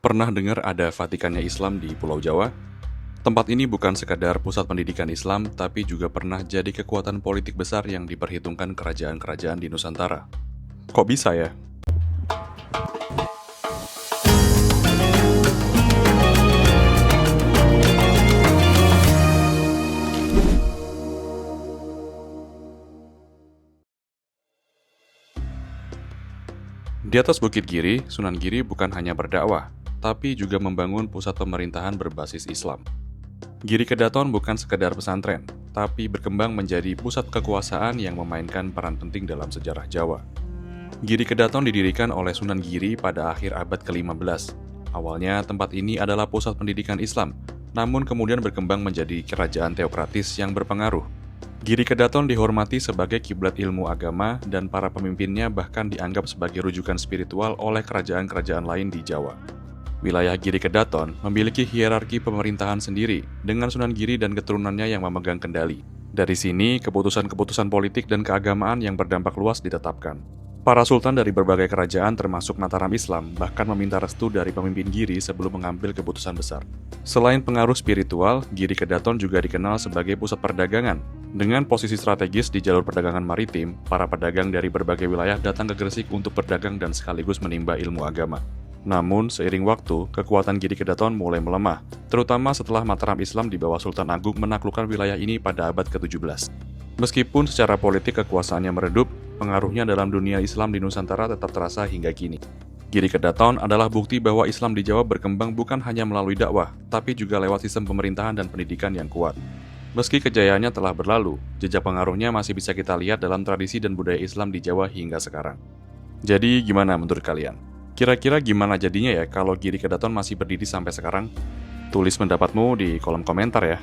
Pernah dengar ada Vatikannya Islam di Pulau Jawa? Tempat ini bukan sekadar pusat pendidikan Islam, tapi juga pernah jadi kekuatan politik besar yang diperhitungkan kerajaan-kerajaan di Nusantara. Kok bisa ya? Di atas Bukit Giri, Sunan Giri bukan hanya berdakwah, tapi juga membangun pusat pemerintahan berbasis Islam. Giri Kedaton bukan sekedar pesantren, tapi berkembang menjadi pusat kekuasaan yang memainkan peran penting dalam sejarah Jawa. Giri Kedaton didirikan oleh Sunan Giri pada akhir abad ke-15. Awalnya tempat ini adalah pusat pendidikan Islam, namun kemudian berkembang menjadi kerajaan teokratis yang berpengaruh. Giri Kedaton dihormati sebagai kiblat ilmu agama dan para pemimpinnya bahkan dianggap sebagai rujukan spiritual oleh kerajaan-kerajaan lain di Jawa. Wilayah Giri Kedaton memiliki hierarki pemerintahan sendiri dengan Sunan Giri dan keturunannya yang memegang kendali. Dari sini, keputusan-keputusan politik dan keagamaan yang berdampak luas ditetapkan. Para sultan dari berbagai kerajaan termasuk Mataram Islam bahkan meminta restu dari pemimpin Giri sebelum mengambil keputusan besar. Selain pengaruh spiritual, Giri Kedaton juga dikenal sebagai pusat perdagangan. Dengan posisi strategis di jalur perdagangan maritim, para pedagang dari berbagai wilayah datang ke Gresik untuk berdagang dan sekaligus menimba ilmu agama. Namun, seiring waktu, kekuatan Giri Kedaton mulai melemah, terutama setelah Mataram Islam di bawah Sultan Agung menaklukkan wilayah ini pada abad ke-17. Meskipun secara politik kekuasaannya meredup, pengaruhnya dalam dunia Islam di Nusantara tetap terasa hingga kini. Giri Kedaton adalah bukti bahwa Islam di Jawa berkembang bukan hanya melalui dakwah, tapi juga lewat sistem pemerintahan dan pendidikan yang kuat. Meski kejayaannya telah berlalu, jejak pengaruhnya masih bisa kita lihat dalam tradisi dan budaya Islam di Jawa hingga sekarang. Jadi, gimana menurut kalian? Kira-kira gimana jadinya ya kalau Giri Kedaton masih berdiri sampai sekarang? Tulis pendapatmu di kolom komentar ya.